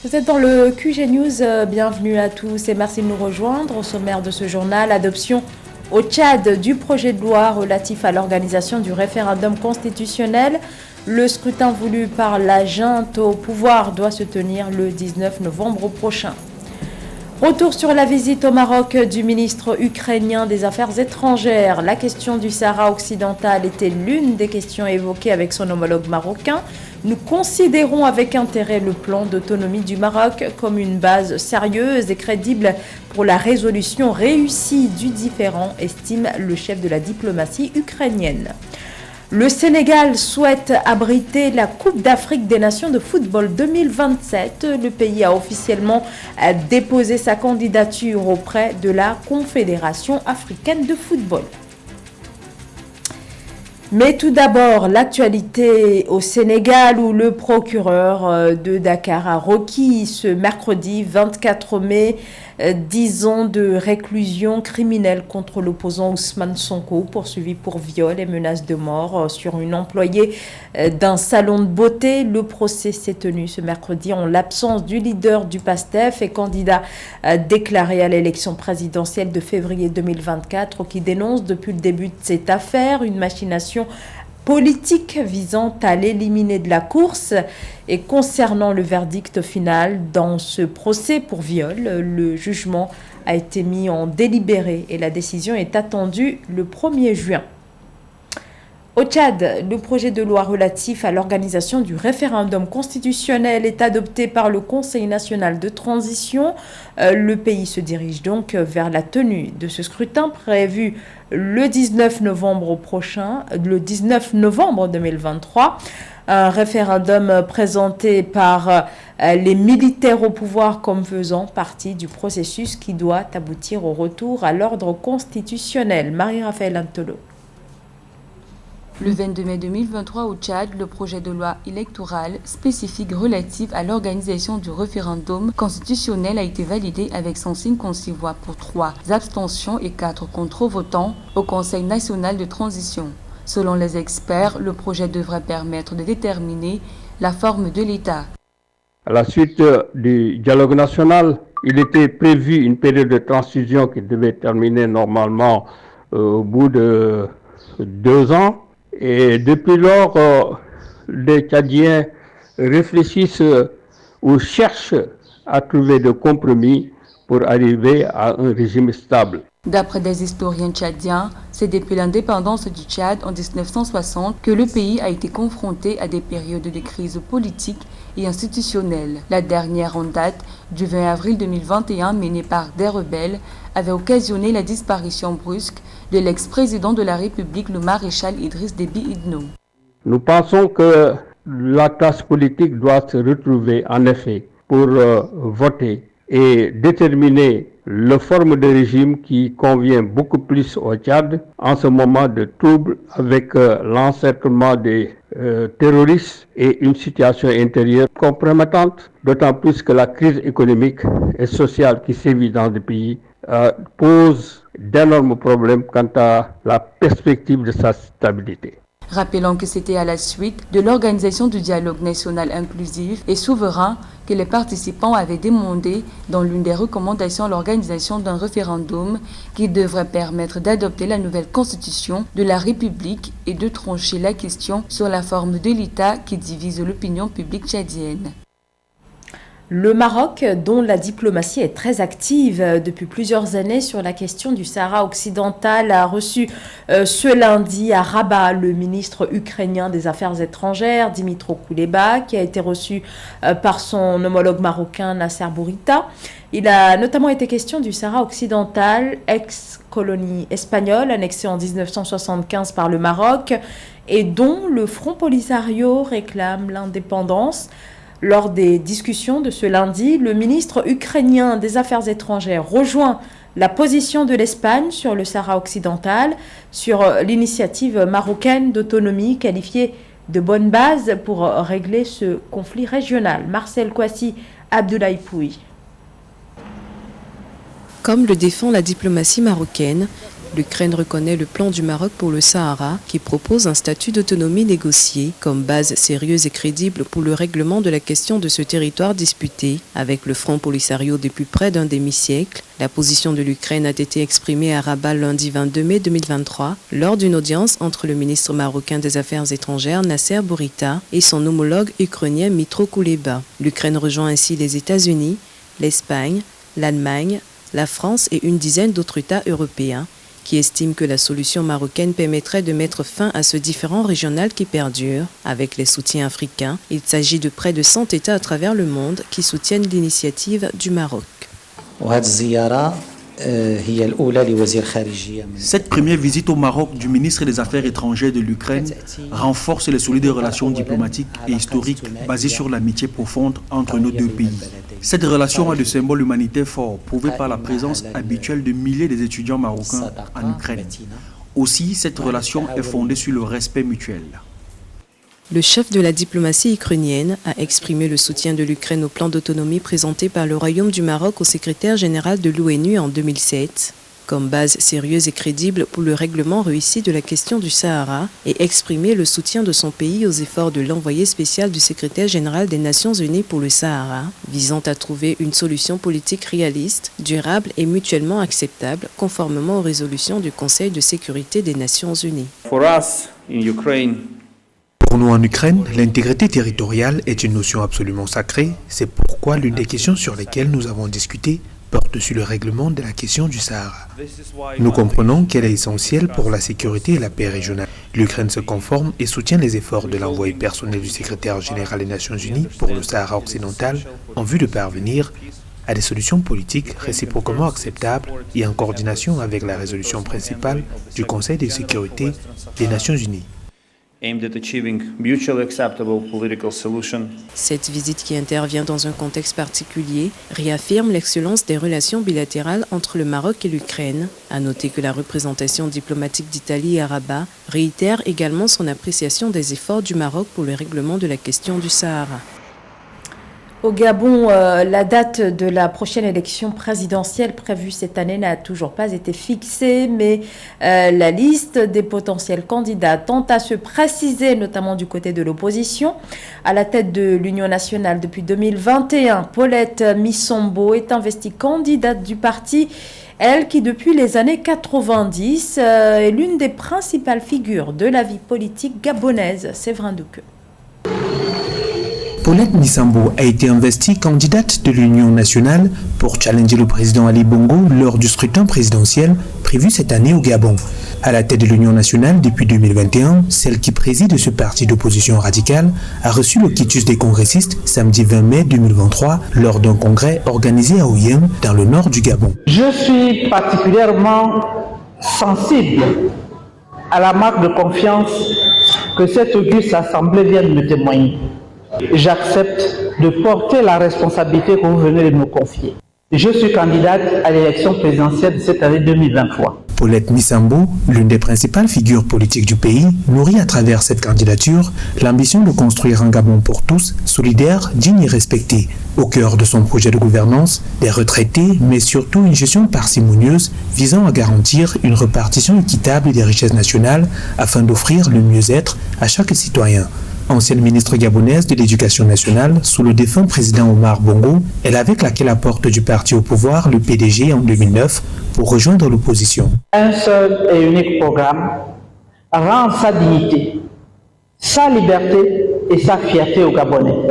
Vous êtes dans le QG News, bienvenue à tous et merci de nous rejoindre. Au sommaire de ce journal, adoption au Tchad du projet de loi relatif à l'organisation du référendum constitutionnel. Le scrutin voulu par la junte au pouvoir doit se tenir le 19 novembre prochain. Retour sur la visite au Maroc du ministre ukrainien des Affaires étrangères. La question du Sahara occidental était l'une des questions évoquées avec son homologue marocain. Nous considérons avec intérêt le plan d'autonomie du Maroc comme une base sérieuse et crédible pour la résolution réussie du différend, estime le chef de la diplomatie ukrainienne. Le Sénégal souhaite abriter la Coupe d'Afrique des Nations de football 2027. Le pays a officiellement déposé sa candidature auprès de la Confédération africaine de football. Mais tout d'abord, l'actualité au Sénégal où le procureur de Dakar a requis ce mercredi 24 mai 10 ans de réclusion criminelle contre l'opposant Ousmane Sonko, poursuivi pour viol et menace de mort sur une employée d'un salon de beauté. Le procès s'est tenu ce mercredi en l'absence du leader du PASTEF et candidat déclaré à l'élection présidentielle de février 2024 qui dénonce depuis le début de cette affaire une machination politique visant à l'éliminer de la course. Et concernant le verdict final dans ce procès pour viol, le jugement a été mis en délibéré et la décision est attendue le 1er juin. Au Tchad, le projet de loi relatif à l'organisation du référendum constitutionnel est adopté par le Conseil national de transition. Le pays se dirige donc vers la tenue de ce scrutin prévu le 19 novembre prochain, le 19 novembre 2023. Un référendum présenté par les militaires au pouvoir comme faisant partie du processus qui doit aboutir au retour à l'ordre constitutionnel. Marie-Raphaël Antolo. Le 22 mai 2023 au Tchad, le projet de loi électorale spécifique relatif à l'organisation du référendum constitutionnel a été validé avec 156 voix pour 3 abstentions et 4 contre-votants au Conseil national de transition. Selon les experts, le projet devrait permettre de déterminer la forme de l'État. À la suite du dialogue national, il était prévu une période de transition qui devait terminer normalement au bout de 2 ans. Et depuis lors, les Tchadiens réfléchissent ou cherchent à trouver des compromis pour arriver à un régime stable. D'après des historiens tchadiens, c'est depuis l'indépendance du Tchad en 1960 que le pays a été confronté à des périodes de crise politique et institutionnelle. La dernière en date, du 20 avril 2021, menée par des rebelles, avait occasionné la disparition brusque de l'ex-président de la République, le maréchal Idriss Déby Itno. Nous pensons que la classe politique doit se retrouver en effet pour voter et déterminer la forme de régime qui convient beaucoup plus au Tchad en ce moment de trouble avec l'encerclement des terroristes et une situation intérieure compromettante, d'autant plus que la crise économique et sociale qui sévit dans le pays pose d'énormes problèmes quant à la perspective de sa stabilité. Rappelons que c'était à la suite de l'organisation du dialogue national inclusif et souverain que les participants avaient demandé dans l'une des recommandations l'organisation d'un référendum qui devrait permettre d'adopter la nouvelle constitution de la République et de trancher la question sur la forme de l'État qui divise l'opinion publique tchadienne. Le Maroc, dont la diplomatie est très active depuis plusieurs années sur la question du Sahara occidental, a reçu ce lundi à Rabat le ministre ukrainien des Affaires étrangères, Dimitro Kuleba, qui a été reçu par son homologue marocain Nasser Bourita. Il a notamment été question du Sahara occidental, ex-colonie espagnole, annexée en 1975 par le Maroc, et dont le Front Polisario réclame l'indépendance. Lors des discussions de ce lundi, le ministre ukrainien des Affaires étrangères rejoint la position de l'Espagne sur le Sahara occidental, sur l'initiative marocaine d'autonomie qualifiée de bonne base pour régler ce conflit régional. Marcel Kouassi, Abdoulaye Pouy. Comme le défend la diplomatie marocaine, l'Ukraine reconnaît le plan du Maroc pour le Sahara qui propose un statut d'autonomie négocié comme base sérieuse et crédible pour le règlement de la question de ce territoire disputé. Avec le Front Polisario depuis près d'un demi-siècle, la position de l'Ukraine a été exprimée à Rabat lundi 22 mai 2023 lors d'une audience entre le ministre marocain des Affaires étrangères Nasser Bourita et son homologue ukrainien Mitro Kuleba. L'Ukraine rejoint ainsi les États-Unis, l'Espagne, l'Allemagne, la France et une dizaine d'autres États européens qui estiment que la solution marocaine permettrait de mettre fin à ce différend régional qui perdure. Avec les soutiens africains, il s'agit de près de 100 États à travers le monde qui soutiennent l'initiative du Maroc. Cette première visite au Maroc du ministre des Affaires étrangères de l'Ukraine renforce les solides relations diplomatiques et historiques basées sur l'amitié profonde entre nos deux pays. Cette relation a de symboles humanitaires forts, prouvés par la présence habituelle de milliers d'étudiants marocains en Ukraine. Aussi, cette relation est fondée sur le respect mutuel. Le chef de la diplomatie ukrainienne a exprimé le soutien de l'Ukraine au plan d'autonomie présenté par le Royaume du Maroc au secrétaire général de l'ONU en 2007, comme base sérieuse et crédible pour le règlement réussi de la question du Sahara, et exprimé le soutien de son pays aux efforts de l'envoyé spécial du secrétaire général des Nations Unies pour le Sahara, visant à trouver une solution politique réaliste, durable et mutuellement acceptable, conformément aux résolutions du Conseil de sécurité des Nations Unies. Pour nous en Ukraine, l'intégrité territoriale est une notion absolument sacrée. C'est pourquoi l'une des questions sur lesquelles nous avons discuté porte sur le règlement de la question du Sahara. Nous comprenons qu'elle est essentielle pour la sécurité et la paix régionale. L'Ukraine se conforme et soutient les efforts de l'envoyé personnel du secrétaire général des Nations Unies pour le Sahara occidental en vue de parvenir à des solutions politiques réciproquement acceptables et en coordination avec la résolution principale du Conseil de sécurité des Nations Unies. Cette visite qui intervient dans un contexte particulier réaffirme l'excellence des relations bilatérales entre le Maroc et l'Ukraine. À noter que la représentation diplomatique d'Italie à Rabat réitère également son appréciation des efforts du Maroc pour le règlement de la question du Sahara. Au Gabon, la date de la prochaine élection présidentielle prévue cette année n'a toujours pas été fixée, mais la liste des potentiels candidats tente à se préciser, notamment du côté de l'opposition. À la tête de l'Union nationale depuis 2021, Paulette Missombo est investie candidate du parti, elle qui depuis les années 90 est l'une des principales figures de la vie politique gabonaise. Séverin Douqueux. Paulette Missombo a été investie candidate de l'Union nationale pour challenger le président Ali Bongo lors du scrutin présidentiel prévu cette année au Gabon. À la tête de l'Union nationale depuis 2021, celle qui préside ce parti d'opposition radicale a reçu le quitus des congressistes samedi 20 mai 2023 lors d'un congrès organisé à Oyem dans le nord du Gabon. Je suis particulièrement sensible à la marque de confiance que cette auguste assemblée vient de me témoigner. J'accepte de porter la responsabilité que vous venez de me confier. Je suis candidate à l'élection présidentielle de cette année 2023. Paulette Missombo, l'une des principales figures politiques du pays, nourrit à travers cette candidature l'ambition de construire un Gabon pour tous, solidaire, digne et respecté. Au cœur de son projet de gouvernance, des retraités, mais surtout une gestion parcimonieuse visant à garantir une répartition équitable des richesses nationales afin d'offrir le mieux-être à chaque citoyen. Ancienne ministre gabonaise de l'Éducation nationale sous le défunt président Omar Bongo, elle avait claqué la porte du parti au pouvoir, le PDG, en 2009 pour rejoindre l'opposition. Un seul et unique programme rend sa dignité, sa liberté et sa fierté aux Gabonais.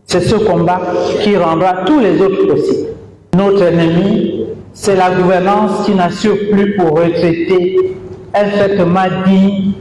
C'est ce combat qui rendra tous les autres possibles. Notre ennemi, c'est la gouvernance qui n'assure plus aux retraités un traitement digne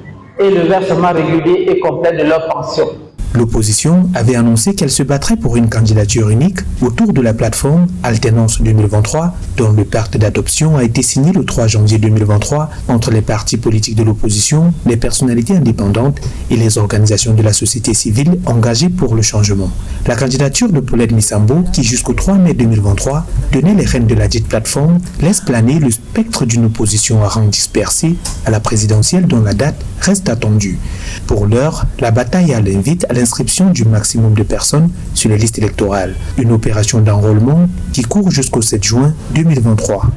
et le versement régulier et complet de leur pension. L'opposition avait annoncé qu'elle se battrait pour une candidature unique autour de la plateforme Alternance 2023, dont le pacte d'adoption a été signé le 3 janvier 2023 entre les partis politiques de l'opposition, les personnalités indépendantes et les organisations de la société civile engagées pour le changement. La candidature de Paulette Missombo, qui jusqu'au 3 mai 2023 donnait les rênes de la dite plateforme, laisse planer le spectre d'une opposition à rang dispersé à la présidentielle dont la date reste attendue. Pour l'heure, la bataille à l'invite à l'inscription du maximum de personnes sur les listes électorales, une opération d'enrôlement qui court jusqu'au 7 juin 2023.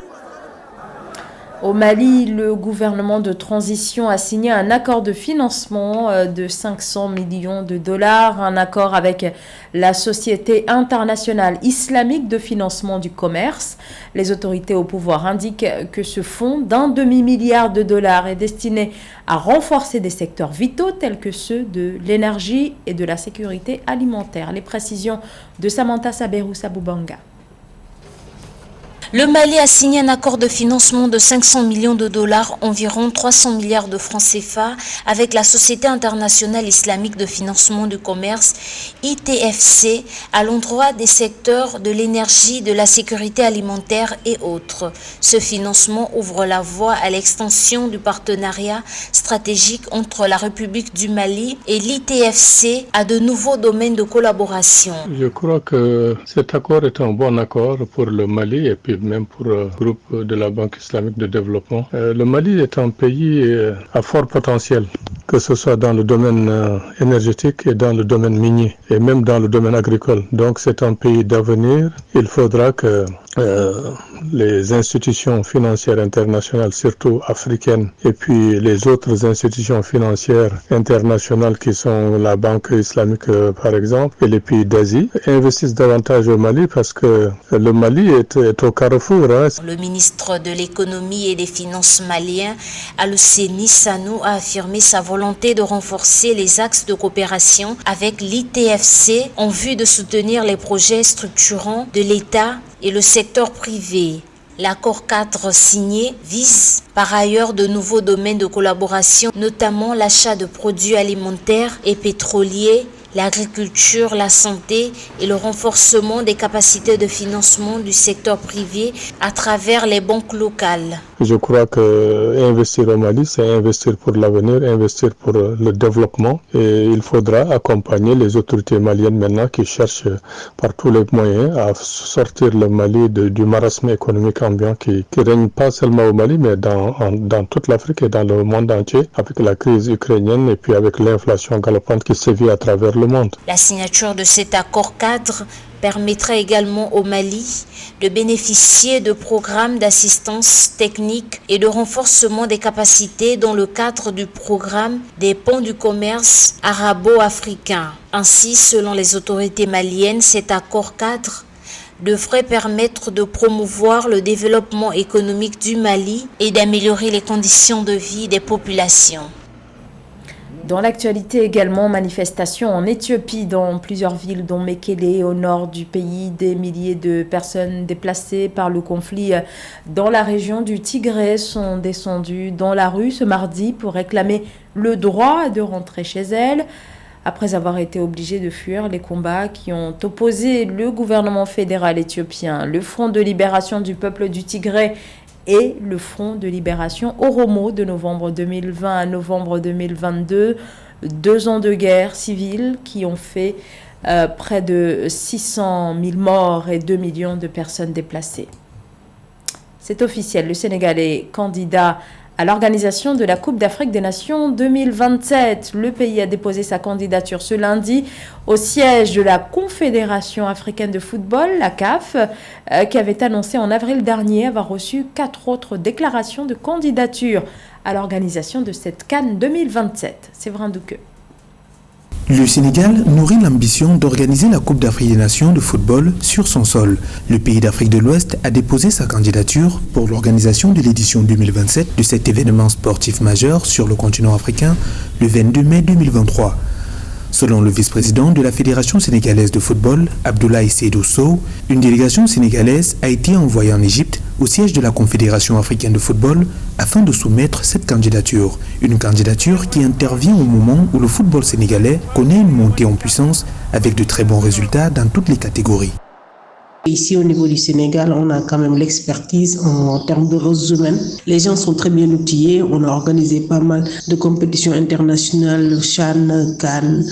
Au Mali, le gouvernement de transition a signé un accord de financement de 500 millions de dollars, un accord avec la Société internationale islamique de financement du commerce. Les autorités au pouvoir indiquent que ce fonds d'un demi-milliard de dollars est destiné à renforcer des secteurs vitaux tels que ceux de l'énergie et de la sécurité alimentaire. Les précisions de Samantha Saberou-Saboubanga. Le Mali a signé un accord de financement de 500 millions de dollars, environ 300 milliards de francs CFA, avec la Société internationale islamique de financement du commerce, ITFC, à l'endroit des secteurs de l'énergie, de la sécurité alimentaire et autres. Ce financement ouvre la voie à l'extension du partenariat stratégique entre la République du Mali et l'ITFC à de nouveaux domaines de collaboration. Je crois que cet accord est un bon accord pour le Mali et puis même pour le groupe de la Banque islamique de développement. Le Mali est un pays à fort potentiel, que ce soit dans le domaine énergétique et dans le domaine minier, et même dans le domaine agricole. Donc c'est un pays d'avenir. Il faudra que les institutions financières internationales, surtout africaines, et puis les autres institutions financières internationales qui sont la Banque islamique par exemple, et les pays d'Asie, investissent davantage au Mali parce que le Mali est au carrefour. Le ministre de l'économie et des finances malien, Alocéni Sanou, a affirmé sa volonté de renforcer les axes de coopération avec l'ITFC en vue de soutenir les projets structurants de l'État et le secteur privé. L'accord cadre signé vise par ailleurs de nouveaux domaines de collaboration, notamment l'achat de produits alimentaires et pétroliers, l'agriculture, la santé et le renforcement des capacités de financement du secteur privé à travers les banques locales. Je crois que investir au Mali, c'est investir pour l'avenir, investir pour le développement, et il faudra accompagner les autorités maliennes maintenant qui cherchent par tous les moyens à sortir le Mali du marasme économique ambiant qui règne pas seulement au Mali mais dans toute l'Afrique et dans le monde entier, avec la crise ukrainienne et puis avec l'inflation galopante qui sévit à travers le monde. La signature de cet accord cadre permettra également au Mali de bénéficier de programmes d'assistance technique et de renforcement des capacités dans le cadre du programme des ponts du commerce arabo-africain. Ainsi, selon les autorités maliennes, cet accord cadre devrait permettre de promouvoir le développement économique du Mali et d'améliorer les conditions de vie des populations. Dans l'actualité également, manifestations en Éthiopie dans plusieurs villes dont Mekele au nord du pays. Des milliers de personnes déplacées par le conflit dans la région du Tigré sont descendues dans la rue ce mardi pour réclamer le droit de rentrer chez elles. Après avoir été obligées de fuir les combats qui ont opposé le gouvernement fédéral éthiopien, le Front de libération du peuple du Tigré et le Front de libération Oromo de novembre 2020 à novembre 2022. 2 ans de guerre civile qui ont fait près de 600 000 morts et 2 millions de personnes déplacées. C'est officiel, le Sénégal est candidat à l'organisation de la Coupe d'Afrique des Nations 2027. Le pays a déposé sa candidature ce lundi au siège de la Confédération africaine de football, la CAF, qui avait annoncé en avril dernier avoir reçu 4 autres déclarations de candidature à l'organisation de cette CAN 2027. Séverin Douqueux. Le Sénégal nourrit l'ambition d'organiser la Coupe d'Afrique des Nations de football sur son sol. Le pays d'Afrique de l'Ouest a déposé sa candidature pour l'organisation de l'édition 2027 de cet événement sportif majeur sur le continent africain le 22 mai 2023. Selon le vice-président de la Fédération sénégalaise de football, Abdoulaye Seydou Sow, une délégation sénégalaise a été envoyée en Égypte au siège de la Confédération africaine de football afin de soumettre cette candidature. Une candidature qui intervient au moment où le football sénégalais connaît une montée en puissance avec de très bons résultats dans toutes les catégories. Ici, au niveau du Sénégal, on a quand même l'expertise en termes de ressources humaines. Les gens sont très bien outillés. On a organisé pas mal de compétitions internationales, CHAN, CAN,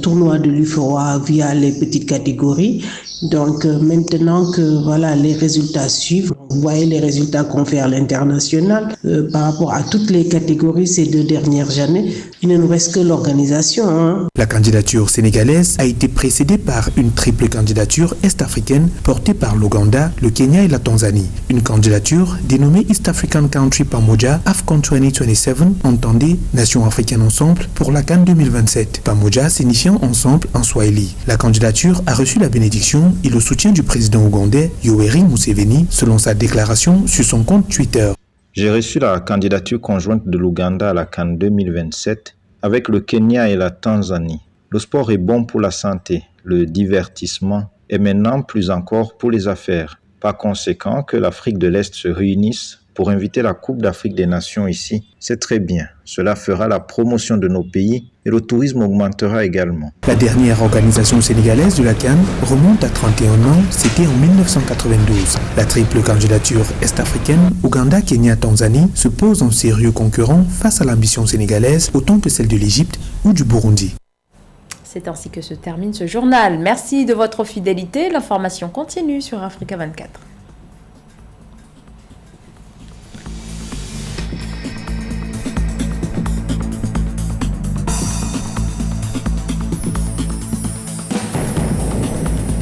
tournois de l'UFOA via les petites catégories. Donc maintenant que voilà les résultats suivent, vous voyez les résultats qu'on fait à l'international par rapport à toutes les catégories ces 2 dernières années, il ne nous reste que l'organisation. La candidature sénégalaise a été précédée par une triple candidature est-africaine portée portés par l'Ouganda, le Kenya et la Tanzanie. Une candidature dénommée East African Country Pamoja AFCON 2027 entendait Nations africaines ensemble pour la CAN 2027. Pamoja signifiant ensemble en Swahili. La candidature a reçu la bénédiction et le soutien du président ougandais Yoweri Museveni selon sa déclaration sur son compte Twitter. J'ai reçu la candidature conjointe de l'Ouganda à la CAN 2027 avec le Kenya et la Tanzanie. Le sport est bon pour la santé, le divertissement et maintenant plus encore pour les affaires. Par conséquent, que l'Afrique de l'Est se réunisse pour inviter la Coupe d'Afrique des Nations ici, c'est très bien. Cela fera la promotion de nos pays et le tourisme augmentera également. La dernière organisation sénégalaise de la CAN remonte à 31 ans, c'était en 1992. La triple candidature est-africaine, Ouganda, Kenya, Tanzanie, se pose en sérieux concurrent face à l'ambition sénégalaise autant que celle de l'Égypte ou du Burundi. C'est ainsi que se termine ce journal. Merci de votre fidélité. L'information continue sur Africa 24.